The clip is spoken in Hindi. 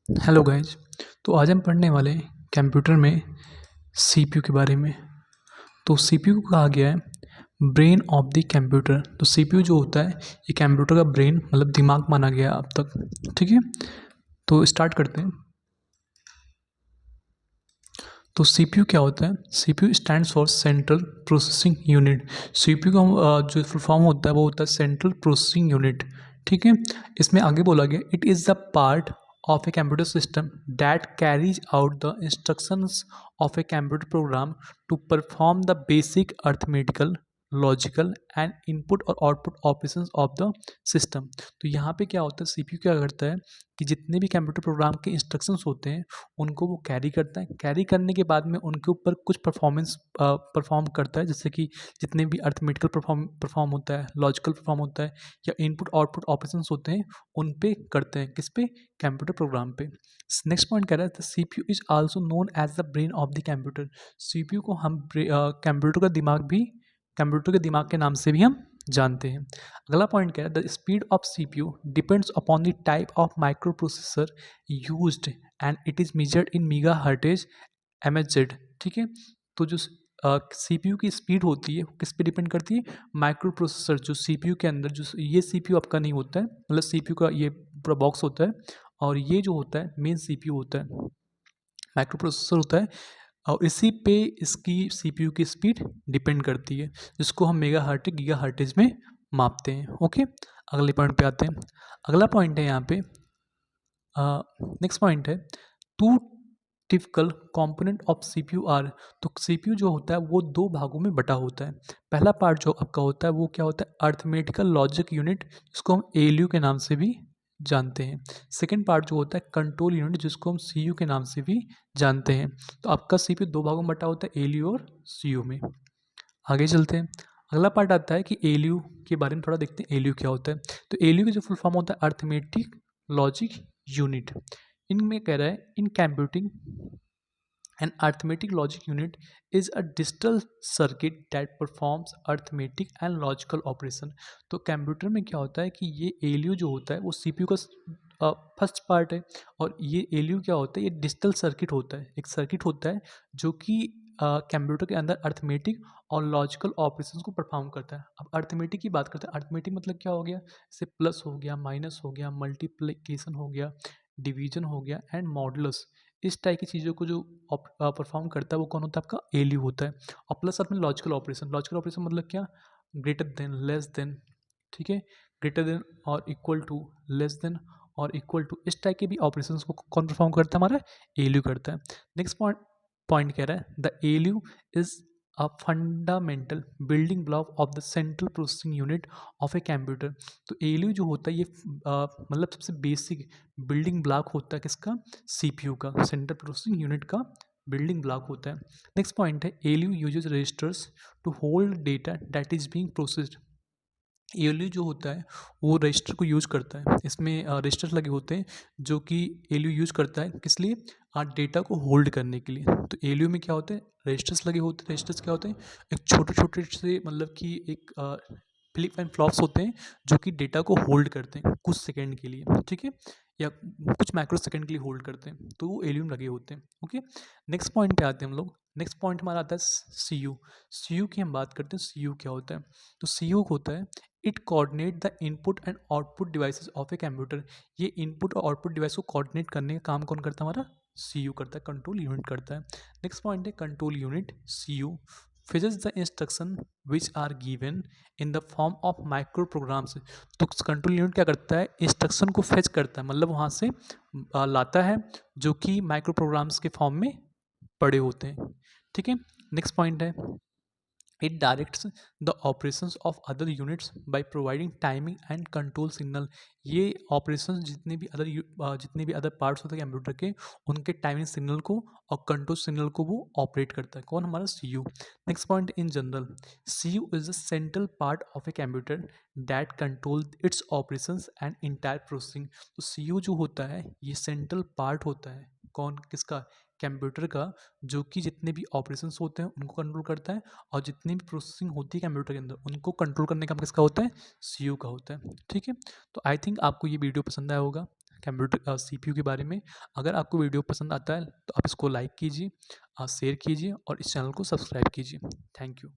Hello guys. तो आज हम पढ़ने वाले हैं कंप्यूटर में सीपीयू के बारे में। तो सीपीयू को कहा गया है ब्रेन ऑफ द कंप्यूटर। तो सीपीयू जो होता है ये कंप्यूटर का ब्रेन मतलब दिमाग माना गया है अब तक। ठीक है, तो स्टार्ट करते हैं। तो सीपीयू क्या होता है? CPU stands for central processing unit. CPU का जो फुल फॉर्म होता है वो होता है सेंट्रल प्रोसेसिंग यूनिट। ठीक है, इसमें आगे बोला गया it is the part of a computer system that carries out the instructions of a computer program to perform the basic arithmetical logical and input और output operations of the system. तो यहाँ पे क्या होता है, सीपीयू क्या करता है कि जितने भी कंप्यूटर प्रोग्राम के इंस्ट्रक्शंस होते हैं उनको वो कैरी करता है। कैरी करने के बाद में उनके ऊपर कुछ परफॉर्मेंस परफॉर्म करता है, जैसे कि जितने भी अर्थमेटिकल परफॉर्म होता है, लॉजिकल परफॉर्म होता है, या इनपुट आउटपुट ऑपरेशंस होते हैं उन पे करते हैं। किस पे? कंप्यूटर प्रोग्राम पे। नेक्स्ट पॉइंट कह रहा है the CPU is also known as the brain of the computer. CPU को हम कंप्यूटर के दिमाग के नाम से भी हम जानते हैं। अगला पॉइंट कह रहा है the speed of CPU depends upon the type of microprocessor used and it is measured in megahertz MHz. ठीक है, तो जो सीपीयू की स्पीड होती है वो किस पे डिपेंड करती है? माइक्रो प्रोसेसर जो सीपीयू के अंदर, जो ये सीपीयू आपका नहीं होता है, मतलब सीपीयू का ये पूरा बॉक्स होता है और ये जो होता है मेन सीपीयू होता है, माइक्रो प्रोसेसर होता है, और इसी पे इसकी सीपीयू की स्पीड डिपेंड करती है, जिसको हम मेगा हर्टेज गीगा हर्टेज में मापते हैं। ओके, अगले पॉइंट पे आते हैं। अगला पॉइंट है यहाँ पे, नेक्स्ट पॉइंट है two typical component of CPU are. तो सीपीयू जो होता है वो दो भागों में बटा होता है। पहला पार्ट जो आपका होता है वो क्या होता है? अर्थमेटिकल लॉजिक यूनिट, जिसको हम एएलयू के नाम से भी जानते हैं। सेकेंड पार्ट जो होता है कंट्रोल यूनिट, जिसको हम सीयू के नाम से भी जानते हैं। तो आपका सीपीयू दो भागों में बटा होता है, एएलयू और सीयू में। आगे चलते हैं। अगला पार्ट आता है कि एएलयू के बारे में थोड़ा देखते हैं, एएलयू क्या होता है। तो एएलयू का जो फुल फॉर्म होता है अर्थमेटिक लॉजिक यूनिट। इनमें कह रहा है in computing an arithmetic logic unit is a digital circuit that performs arithmetic and logical operation। तो कंप्यूटर में क्या होता है कि ये एलयू जो होता है वो सीपीयू का फर्स्ट पार्ट है, और ये एलयू क्या होता है? ये डिजिटल सर्किट होता है, एक सर्किट होता है जो कि कंप्यूटर के अंदर अर्थमेटिक और लॉजिकल ऑपरेशंस को परफॉर्म करता है। अब अर्थमेटिक की बात करते हैं। अर्थमेटिक मतलब क्या हो गया? जैसे प्लस हो गया, माइनस हो गया, मल्टीप्लिकेशन हो गया, डिवीजन हो गया एंड मॉडुलस। इस टाइप की चीज़ों को जो परफॉर्म करता है वो कौन होता है? आपका एलयू होता है। और प्लस साथ में लॉजिकल ऑपरेशन। लॉजिकल ऑपरेशन मतलब क्या? ग्रेटर देन, लेस देन, ठीक है, ग्रेटर देन और इक्वल टू, लेस देन और इक्वल टू, इस टाइप के भी ऑपरेशंस को कौन परफॉर्म करता है? हमारा एलयू करता है। नेक्स्ट पॉइंट पॉइंट कह रहा है the ALU is a fundamental building block of the central processing unit of a computer. तो एलयू जो होता है ये मतलब सबसे बेसिक बिल्डिंग ब्लॉक होता है किसका? सीपीयू का, सेंट्रल प्रोसेसिंग यूनिट का बिल्डिंग ब्लॉक होता है। नेक्स्ट पॉइंट है ALU uses registers to hold data that is being processed. ALU जो होता है वो रजिस्टर को यूज करता है। इसमें रजिस्टर लगे होते हैं जो कि एलयू यूज करता है किस लिए? डेटा को होल्ड करने के लिए। तो एलयू में क्या होते हैं? रजिस्टर्स लगे होते हैं। रजिस्टर्स क्या होते हैं? एक छोटे छोटे से, मतलब कि एक फ्लिप एंड फ्लॉप्स होते हैं जो कि डेटा को होल्ड करते हैं कुछ सेकंड के लिए, ठीक है, या कुछ माइक्रो सेकंड के लिए होल्ड करते हैं, तो वो एलयू में लगे होते हैं। ओके, नेक्स्ट पॉइंट पे आते हैं हम लोग। नेक्स्ट पॉइंट हमारा आता है सी यू। सी यू की हम बात करते हैं। सी यू क्या होता है? तो सी यू होता है it coordinate the input and output devices of a computer. ये इनपुट और आउटपुट डिवाइस को कोऑर्डिनेट करने का काम कौन करता है? हमारा सीयू करता है, कंट्रोल यूनिट करता है। नेक्स्ट पॉइंट है control unit CU fetches the instruction which are given in the form of micro programs। तो कंट्रोल यूनिट क्या करता है? इंस्ट्रक्शन को फेच करता है, मतलब वहाँ से लाता है जो कि माइक्रो प्रोग्राम्स के फॉर्म में पड़े होते हैं। ठीक है, नेक्स्ट पॉइंट है it directs the operations of other units by providing timing and control signal। ये operations जितने भी अदर पार्ट्स होते हैं कंप्यूटर के, उनके टाइमिंग सिग्नल को और कंट्रोल सिग्नल को वो ऑपरेट करता है। कौन? हमारा CU. Next point in general, CU is the central part of a computer that control its operations and entire processing. तो सीयू जो होता है ये सेंट्रल पार्ट होता है। कौन? किसका? कंप्यूटर का, जो कि जितने भी ऑपरेशंस होते हैं उनको कंट्रोल करता है, और जितनी भी प्रोसेसिंग होती है कंप्यूटर के अंदर उनको कंट्रोल करने का काम किसका होता है? सीयू का होता है। ठीक है, तो आई थिंक आपको ये वीडियो पसंद आया होगा। कंप्यूटर सीपीयू के बारे में। अगर आपको वीडियो पसंद आता है तो आप इसको लाइक कीजिए, शेयर कीजिए और इस चैनल को सब्सक्राइब कीजिए। Thank you.